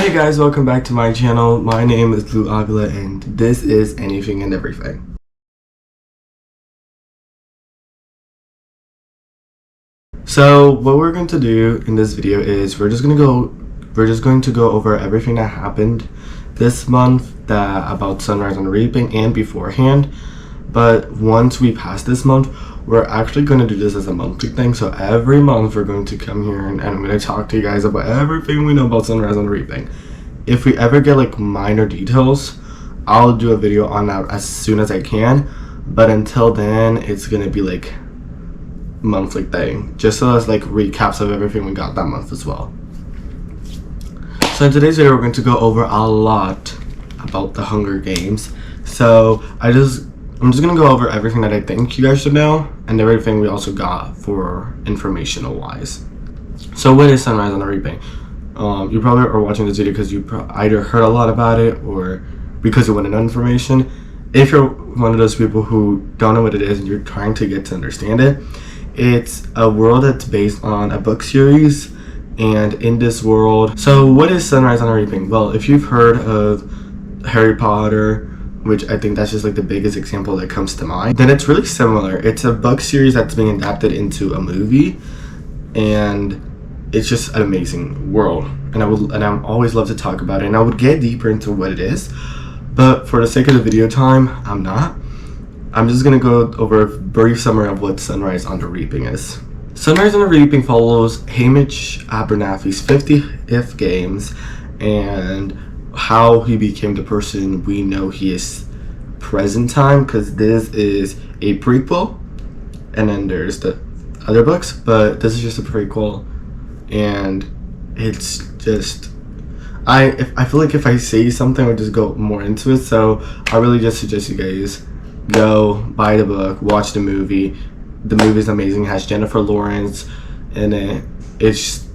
Hey guys, welcome back to my channel. My name is Blue Avila and this is Anything and Everything. So what we're going to do in this video is we're just going to go over everything that happened this month about Sunrise on Reaping and beforehand. But once we pass this month, we're actually going to do this as a monthly thing. So every month we're going to come here and I'm going to talk to you guys about everything we know about Sunrise on Reaping. If we ever get like minor details, I'll do a video on that as soon as I can. But until then, it's going to be like monthly thing, just so as like recaps of everything we got that month as well. So in today's video, we're going to go over a lot about the Hunger Games. So I'm just gonna go over everything that I think you guys should know and everything we also got for informational wise. So what is Sunrise on the Reaping? You probably are watching this video because you either heard a lot about it or because you want to know information. If you're one of those people who don't know what it is and you're trying to get to understand it, it's a world that's based on a book series. And in this world, so what is Sunrise on the Reaping? Well, if you've heard of Harry Potter, which I think that's just like the biggest example that comes to mind, then it's really similar. It's a book series that's being adapted into a movie, and it's just an amazing world. And I always love to talk about it, and I would get deeper into what it is, but for the sake of the video time, I'm not. I'm just gonna go over a brief summary of what Sunrise on the Reaping is. Sunrise on the Reaping follows Hamish Abernathy's 50th games and how he became the person we know he is present time, because this is a prequel and then there's the other books, but this is just a prequel, and it's just I feel like if I say something I'll just go more into it, so I really just suggest you guys go buy the book, watch the movie. The movie is amazing, it has Jennifer Lawrence in it. It's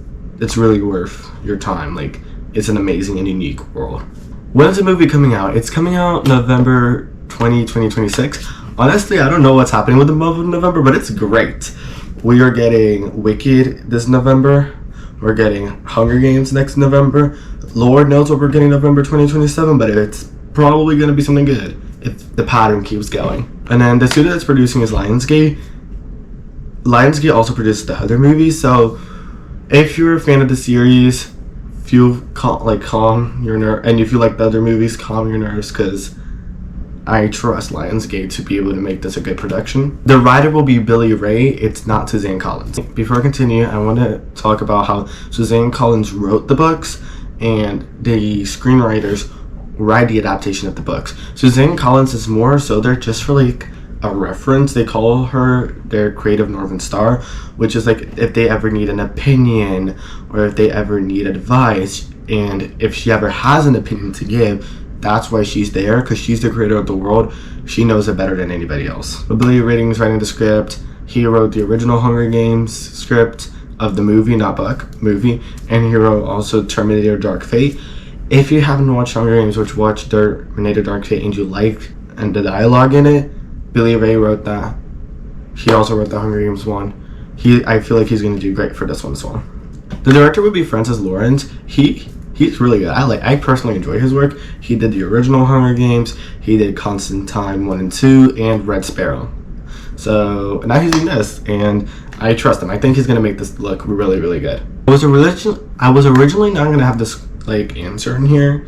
really worth your time. Like, it's an amazing and unique world. When is the movie coming out? It's coming out November 2026. Honestly, I don't know what's happening with the month of November, but it's great. We are getting Wicked this November. We're getting Hunger Games next November. Lord knows what we're getting November 2027, but it's probably going to be something good if the pattern keeps going. And then the studio that's producing is Lionsgate. Lionsgate also produced the other movies, so if you're a fan of the series, calm your nerves, and if you like the other movies, calm your nerves, because I trust Lionsgate to be able to make this a good production. The writer will be Billy Ray. It's not Suzanne Collins. Before I continue, I want to talk about how Suzanne Collins wrote the books and the screenwriters write the adaptation of the books. Suzanne Collins is more so there just for like a reference. They call her their creative Northern Star, which is like if they ever need an opinion or if they ever need advice, and if she ever has an opinion to give, that's why she's there, because she's the creator of the world. She knows it better than anybody else. But Billy Ray is writing the script. He wrote the original Hunger Games script of the movie, not book, movie, and he wrote also Terminator Dark Fate. If you haven't watched Hunger Games, which watched Terminator Dark Fate and you like and the dialogue in it, Billy Ray wrote that. He also wrote the Hunger Games one. I feel like he's going to do great for this one as well. The director would be Francis Lawrence. He's really good. I personally enjoy his work. He did the original Hunger Games. He did Constantine 1 and 2 and Red Sparrow. So now he's doing this, and I trust him. I think he's going to make this look really, really good. I was originally not going to have this like answer in here,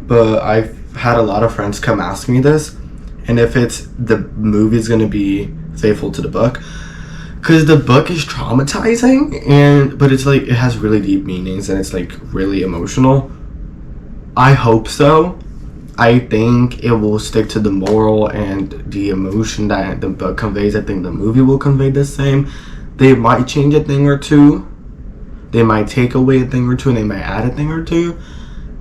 but I've had a lot of friends come ask me this, and if it's the movie is going to be faithful to the book, because the book is traumatizing, but it's like it has really deep meanings and it's like really emotional. I hope so. I think it will stick to the moral and the emotion that the book conveys. I think the movie will convey the same. They might change a thing or two. They might take away a thing or two, and they might add a thing or two.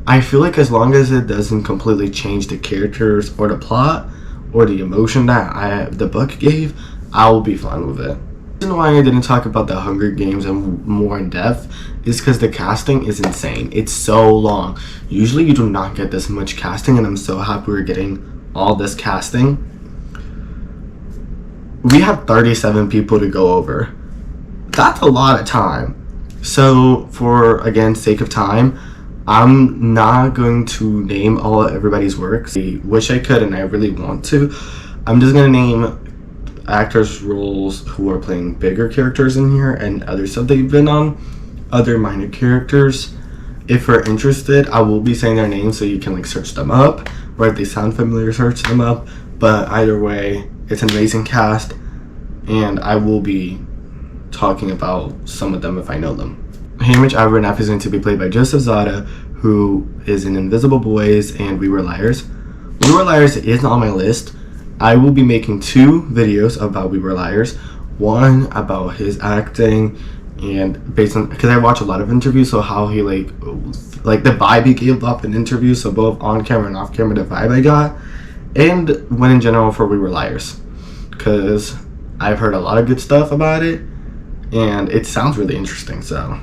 I feel like as long as it doesn't completely change the characters or the plot or the emotion that the book gave, I will be fine with it. The reason why I didn't talk about the Hunger Games and more in depth is because the casting is insane. It's so long. Usually you do not get this much casting, and I'm so happy we're getting all this casting. We have 37 people to go over. That's a lot of time. So for, again, sake of time, I'm not going to name all of everybody's works. I wish I could, and I really want to. I'm just gonna name actors' roles who are playing bigger characters in here and other stuff they've been on, other minor characters. If you're interested, I will be saying their names so you can like search them up, or if they sound familiar, search them up. But either way, it's an amazing cast, and I will be talking about some of them if I know them. Hamish Abernathy is going to be played by Joseph Zada, who is in Invisible Boys and We Were Liars. We Were Liars is on my list. I will be making 2 videos about We Were Liars. One about his acting, and based on, because I watch a lot of interviews, so how he like the vibe he gave off in interviews, so both on camera and off camera, the vibe I got, and when in general for We Were Liars, because I've heard a lot of good stuff about it, and it sounds really interesting. So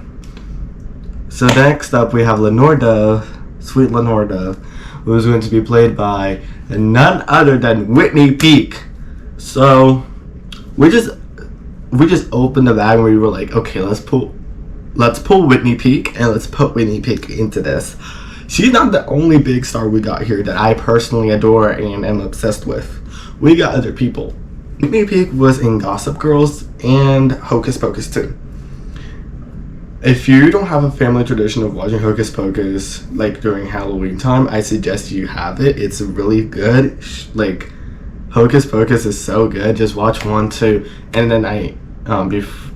next up we have Lenore Dove, sweet Lenore Dove, who is going to be played by none other than Whitney Peak. So we just opened the bag and we were like, okay, let's pull Whitney Peak and let's put Whitney Peak into this. She's not the only big star we got here that I personally adore and am obsessed with. We got other people. Whitney Peak was in Gossip Girls and Hocus Pocus too. If you don't have a family tradition of watching Hocus Pocus like during Halloween time, I suggest you have it. It's really good. Like, Hocus Pocus is so good. Just watch 1, 2, and the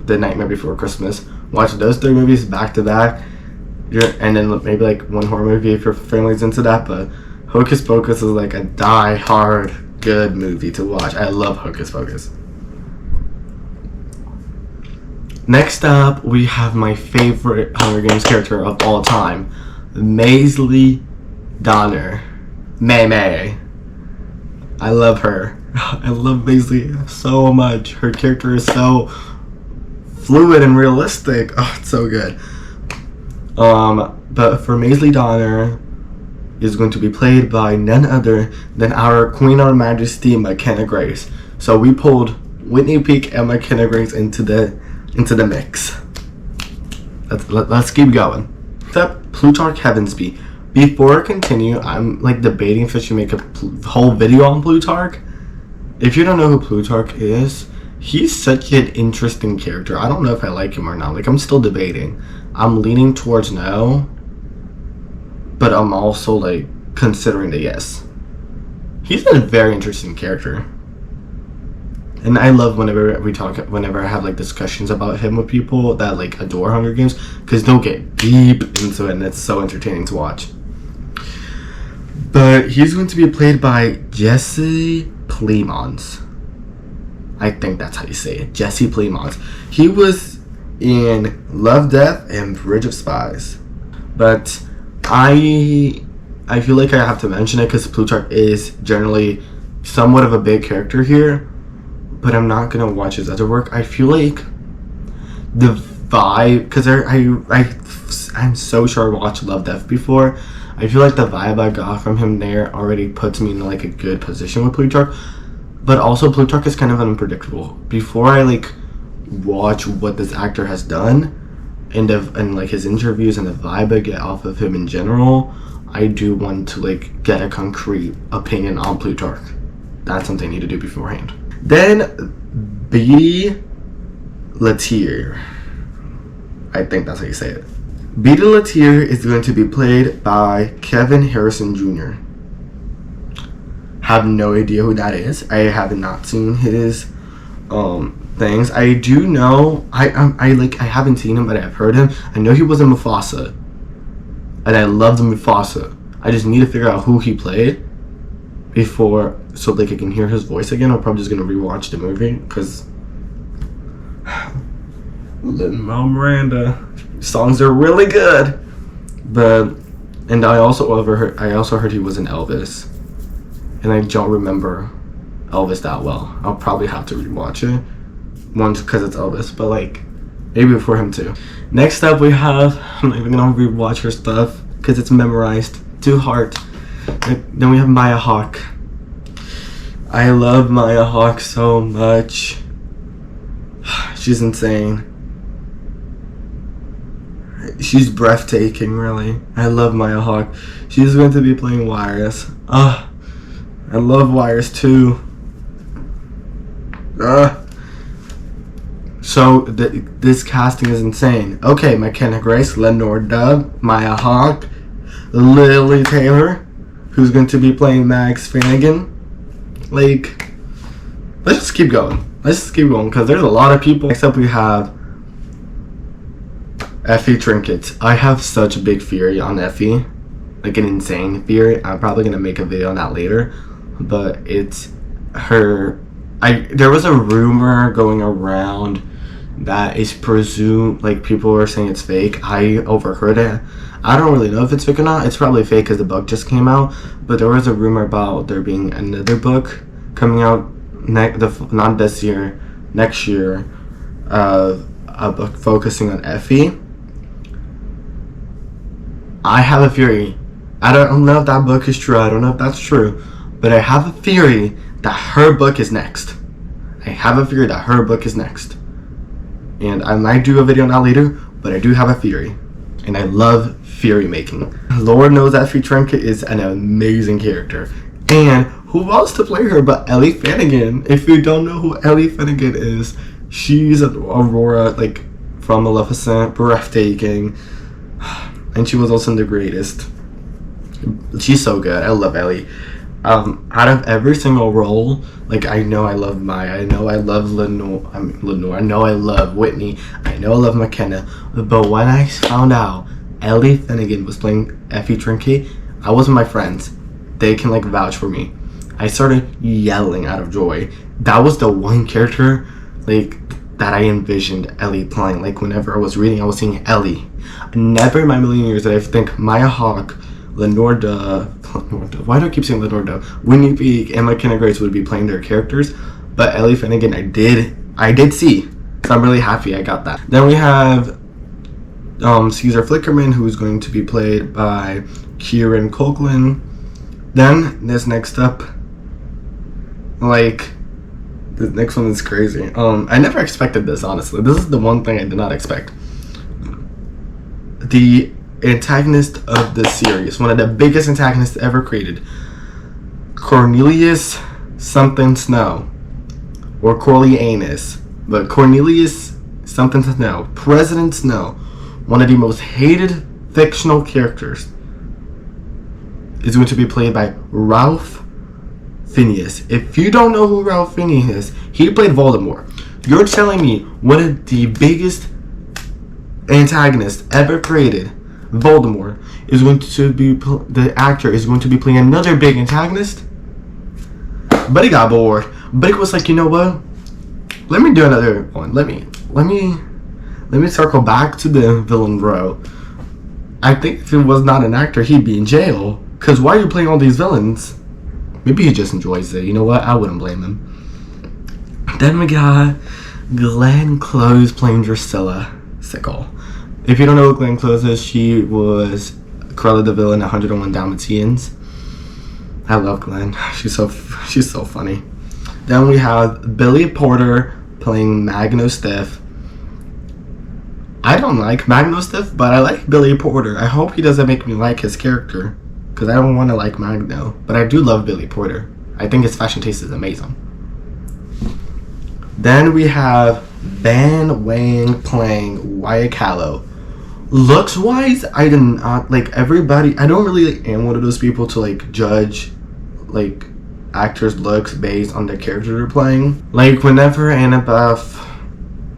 Nightmare Before Christmas. Watch those 3 movies back to back, and then maybe like 1 horror movie if your family's into that. But Hocus Pocus is like a die-hard good movie to watch. I love Hocus Pocus. Next up, we have my favorite Hunger Games character of all time, Maisley Donner. May. I love her. I love Maisley so much. Her character is so fluid and realistic. Oh, it's so good. But for Maisley Donner is going to be played by none other than our Queen Our Majesty McKenna Grace. So we pulled Whitney Peak and McKenna Grace into the mix. Let's keep going. Except Plutarch Heavensby. Before I continue, I'm like debating if I should make a whole video on Plutarch. If you don't know who Plutarch is, he's such an interesting character. I don't know if I like him or not. Like, I'm still debating. I'm leaning towards no, but I'm also like considering the yes. He's a very interesting character. And I love whenever I have like discussions about him with people that like adore Hunger Games, because they'll get deep into it and it's so entertaining to watch. But he's going to be played by Jesse Plemons. I think that's how you say it. Jesse Plemons. He was in Love, Death, and Bridge of Spies. But I feel like I have to mention it because Plutarch is generally somewhat of a big character here. But I'm not gonna watch his other work. I feel like the vibe, because I'm so sure I watched Love, Death before. I feel like the vibe I got from him there already puts me in like a good position with Plutarch. But also Plutarch is kind of unpredictable. Before I like watch what this actor has done and like his interviews and the vibe I get off of him in general, I do want to like get a concrete opinion on Plutarch. That's something I need to do beforehand. Then Beatty Latier. I think that's how you say it. Beatty Latier is going to be played by Kevin Harrison Jr. Have no idea who that is. I have not seen his things. I do know I haven't seen him, but I've heard him. I know he was in Mufasa, and I loved Mufasa. I just need to figure out who he played before, so like I can hear his voice again. I'm probably just gonna rewatch the movie because Lin-Manuel Miranda songs are really good. And I also heard he was in Elvis, and I don't remember Elvis that well. I'll probably have to rewatch it. One, because it's Elvis, but like maybe for him too. Next up we have, I'm not even gonna rewatch her stuff because it's memorized to heart. Then we have Maya Hawke. I love Maya Hawke so much. She's insane. She's breathtaking, really. I love Maya Hawke. She's going to be playing Wires. I love Wires too. So this casting is insane. Okay, McKenna Grace, Lenore Dove, Maya Hawke, Lily Taylor, who's going to be playing Max Finnegan. Like, let's just keep going. Because there's a lot of people. Next up we have Effie Trinket. I have such a big theory on Effie. Like an insane theory. I'm probably going to make a video on that later. But it's her. There was a rumor going around that is presumed, like people were saying it's fake. I overheard it. I don't really know if it's fake or not. It's probably fake because the book just came out. But there was a rumor about there being another book coming out not this year, next year. A book focusing on Effie. I have a theory. I don't know if that book is true. I don't know if that's true. But I have a theory that her book is next. And I might do a video on that later, but I do have a theory. And I love theory making. Lord knows Effie Trinket is an amazing character. And who else to play her but Ellie Finnegan? If you don't know who Ellie Finnegan is, she's Aurora, like, from Maleficent, breathtaking. And she was also in The Greatest. She's so good. I love Ellie. Out of every single role, like, I know I love Maya, I know I love Lenore, I know I love Whitney, I know I love McKenna, but when I found out Ellie Finnegan was playing Effie Trinket, I was with my friends. They can, like, vouch for me. I started yelling out of joy. That was the one character, like, that I envisioned Ellie playing. Like, whenever I was reading, I was seeing Ellie. Never in my million years did I think Maya Hawke, Lenore Dove, why do I keep saying Lenore Dove? Whitney Peak and McKenna Grace would be playing their characters, but Ellie Finnegan I did see, so I'm really happy I got that. Then we have Caesar Flickerman, who is going to be played by Kieran Culkin. Then this next up, like, the next one is crazy. I never expected this, honestly. This is the one thing I did not expect. The antagonist of the series, one of the biggest antagonists ever created, Cornelius something Snow, or Corleanus, but Cornelius something Snow, President Snow, one of the most hated fictional characters, is going to be played by Ralph Fiennes. If you don't know who Ralph Fiennes is, he played Voldemort. You're telling me one of the biggest antagonists ever created, Voldemort, is going to be, the actor is going to be playing another big antagonist? But he got bored. But he was like, you know what? Let me do another one. Let me circle back to the villain bro. I think if it was not an actor, he'd be in jail. Cause why are you playing all these villains? Maybe he just enjoys it. You know what? I wouldn't blame him. Then we got Glenn Close playing Drusilla Sickle. If you don't know who Glenn Close is, she was Cruella de Vil in 101 Dalmatians. I love Glenn. She's so funny. Then we have Billy Porter playing Magno Stiff. I don't like Magno Stiff, but I like Billy Porter. I hope he doesn't make me like his character, because I don't want to like Magno. But I do love Billy Porter. I think his fashion taste is amazing. Then we have Ben Wang playing Wyatt Callow. Looks wise, I did not like everybody. I don't really am one of those people to like judge like actors' looks based on the character they're playing. Like whenever Annabeth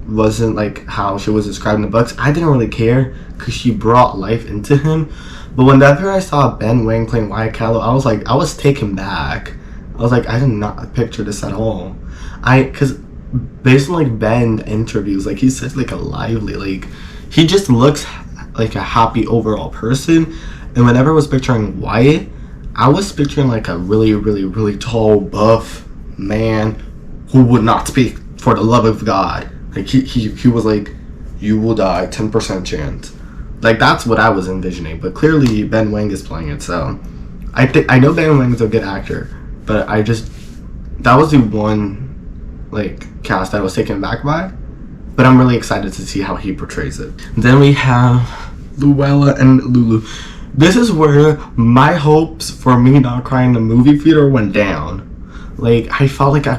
wasn't like how she was described in the books, I didn't really care because she brought life into him. But whenever I saw Ben Wang playing Wyatt Callow, I was taken back. I was like, I did not picture this at all. Because based on like Ben interviews, like he's such like a lively, like he just looks like a happy overall person. And whenever I was picturing Wyatt, I was picturing like a really, really, really tall, buff man who would not speak for the love of God. Like he was like, you will die, 10% chance. Like that's what I was envisioning. But clearly Ben Wang is playing it, so I know Ben Wang is a good actor, but that was the one like cast I was taken back by. But I'm really excited to see how he portrays it. Then we have Luella and Lulu. This is where my hopes for me not crying in the movie theater went down. Like, I felt like I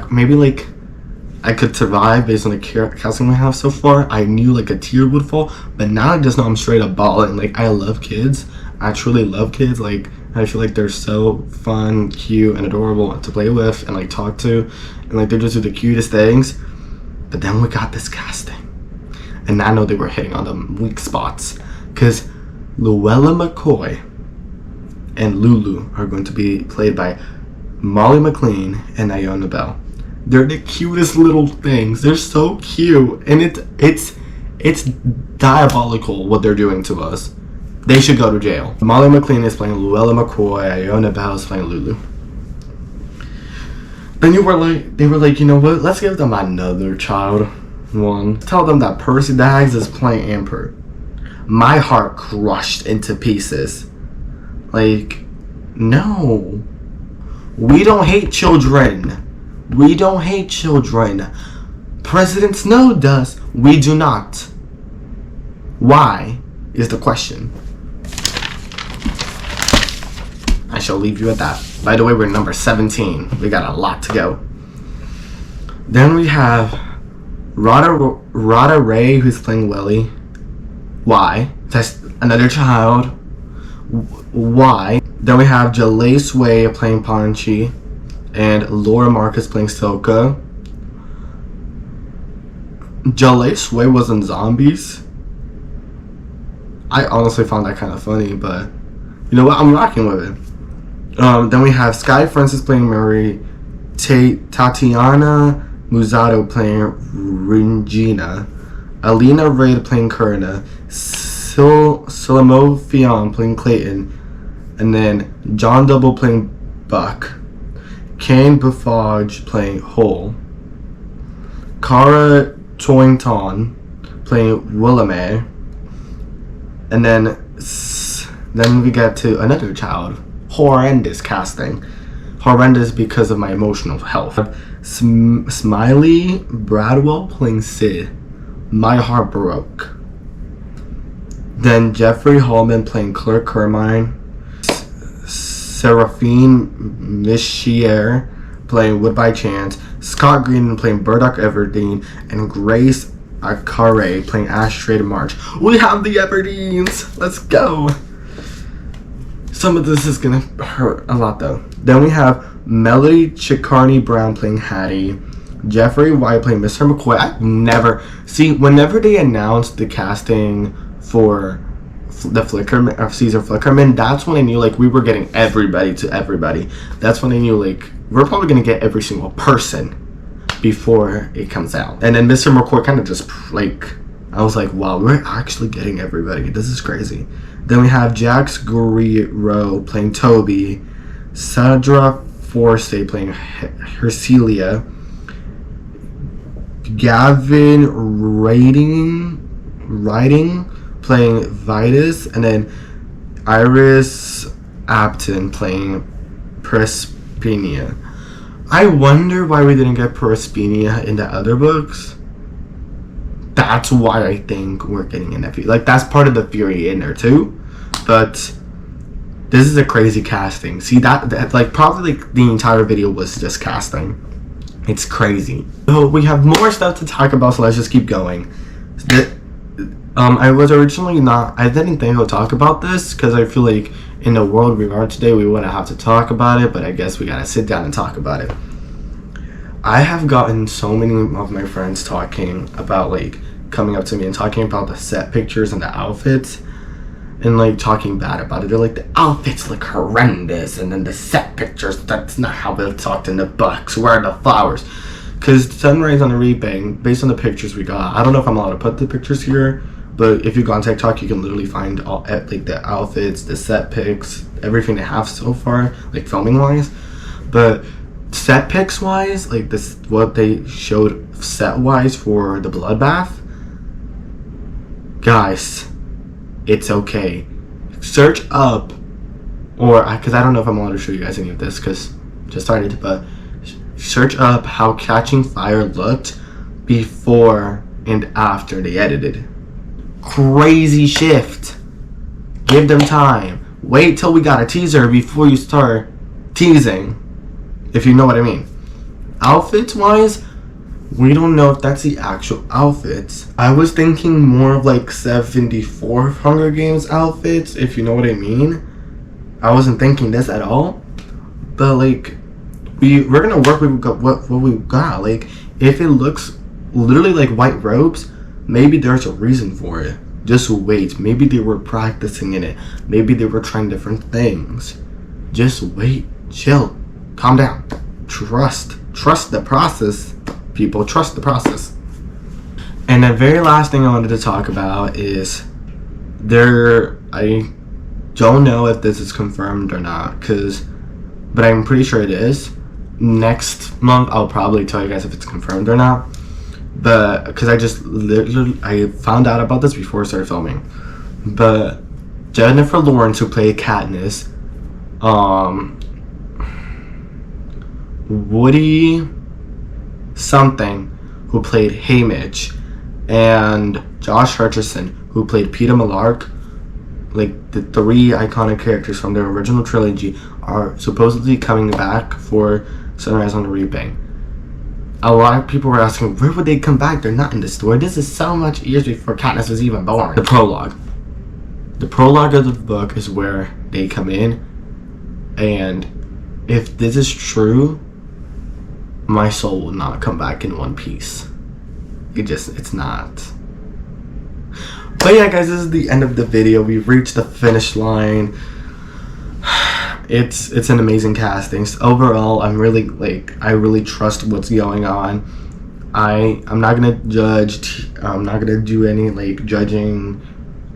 could survive based on the casting we have so far. I knew like a tear would fall, but now I just know I'm straight up bawling. Like, I love kids. I truly love kids. Like, I feel like they're so fun, cute, and adorable to play with and like talk to, and like they just do the cutest things. But then we got this casting, and I know they were hitting on the weak spots, because Luella McCoy and Lulu are going to be played by Molly McLean and Iona Bell. They're the cutest little things. They're so cute, and it's diabolical what they're doing to us. They should go to jail. Molly McLean is playing Luella McCoy. Iona Bell is playing Lulu. Then they were like, you know what? Let's give them another child one. Tell them that Percy Dags is playing Amber. My heart crushed into pieces. Like, no. We don't hate children. We don't hate children. President Snow does. We do not. Why is the question. I shall leave you at that. By the way, we're number 17. We got a lot to go. Then we have Rada Ray, who's playing Willie. Why? That's another child. Why? Then we have Jalais Sway playing Panchi, and Laura Marcus playing Silka. Jalais Sway was in Zombies. I honestly found that kind of funny, but you know what? I'm rocking with it. Then we have Sky Francis playing Mary, Tatiana Musato playing Regina, Alina Raid playing Kurna, Silamo Fion playing Clayton, and then John Double playing Buck, Kane Buffage playing Hole, Cara Toington playing Willamay, and then we get to another child. Horrendous casting. Horrendous because of my emotional health. Smiley Bradwell playing Sid. My heart broke. Then Jeffrey Hallman playing Clerk Carmine. Seraphine Michier playing Wood by Chance. Scott Green playing Burdock Everdeen. And Grace Akare playing Ashtray March. We have the Everdeens. Let's go. Some of this is gonna hurt a lot though. Then we have Melody Chicarney Brown playing Hattie, Jeffrey White playing Mr. McCoy. Whenever they announced the casting for the Flickerman of Caesar Flickerman, that's when I knew like we were getting everybody to everybody. That's when I knew like we're probably gonna get every single person before it comes out. And then Mr. McCoy kind of just like, I was like, wow, we're actually getting everybody. This is crazy. Then we have Jax Guerrero playing Toby, Sandra Forsythe playing Hercelia, Gavin Writing playing Vitus, and then Iris Apton playing Prospinia. I wonder why we didn't get Prospinia in the other books. That's why I think we're getting an FE. Like, that's part of the Fury in there too. But this is a crazy casting. See, that like, probably like, the entire video was just casting. It's crazy. So we have more stuff to talk about, so let's just keep going. I was originally I didn't think I would talk about this, because I feel like in the world we are today, we wouldn't have to talk about it, but I guess we gotta sit down and talk about it. I have gotten so many of my friends talking about, like, coming up to me and talking about the set pictures and the outfits, and like talking bad about it. They're like, the outfits look horrendous, and then the set pictures, that's not how they talked in the books. Where are the flowers? Because Sunrise on the Reaping, based on the pictures we got, I don't know if I'm allowed to put the pictures here, but if you go on TikTok, you can literally find all, like, the outfits, the set pics, everything they have so far, like filming wise. But set pics wise, like this, what they showed set wise for the bloodbath, guys, it's okay. Search up, or because I don't know if I'm allowed to show you guys any of this because just started, but search up how Catching Fire looked before and after they edited. Crazy shift. Give them time. Wait till we got a teaser before you start teasing, if you know what I mean. Outfits wise, we don't know if that's the actual outfits. I was thinking more of like 74 Hunger Games outfits, if you know what I mean. I wasn't thinking this at all, but like we're gonna work with what we got. Like if it looks literally like white robes, maybe there's a reason for it. Just wait. Maybe they were practicing in it. Maybe they were trying different things. Just wait. Chill. Calm down. Trust the process, people. Trust the process. And the very last thing I wanted to talk about is I don't know if this is confirmed or not, but I'm pretty sure it is. Next month I'll probably tell you guys if it's confirmed or not. But because I found out about this before I started filming. But Jennifer Lawrence, who played Katniss, Woody something, who played Haymitch, and Josh Hutcherson, who played Peter Millark, like the three iconic characters from the original trilogy, are supposedly coming back for Sunrise on the Reaping. A lot of people were asking, where would they come back? They're not in the story. This is so much years before Katniss was even born. The prologue. The prologue of the book is where they come in, and if this is true, my soul will not come back in one piece. It's not. But yeah, guys, this is the end of the video. We've reached the finish line. It's an amazing casting. Overall, I really trust what's going on. I'm not gonna judge. I'm not gonna do any judging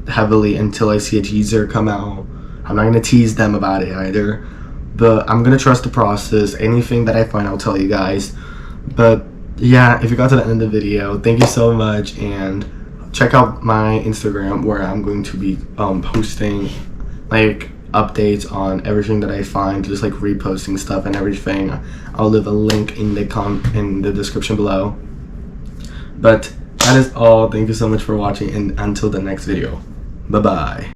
heavily until I see a teaser come out. I'm not gonna tease them about it either. But I'm gonna trust the process. Anything that I find, I'll tell you guys. But yeah, if you got to the end of the video, thank you so much, and check out my Instagram where I'm going to be posting updates on everything that I find, just reposting stuff and everything. I'll leave a link in the description below. But that is all. Thank you so much for watching, and until the next video, bye bye.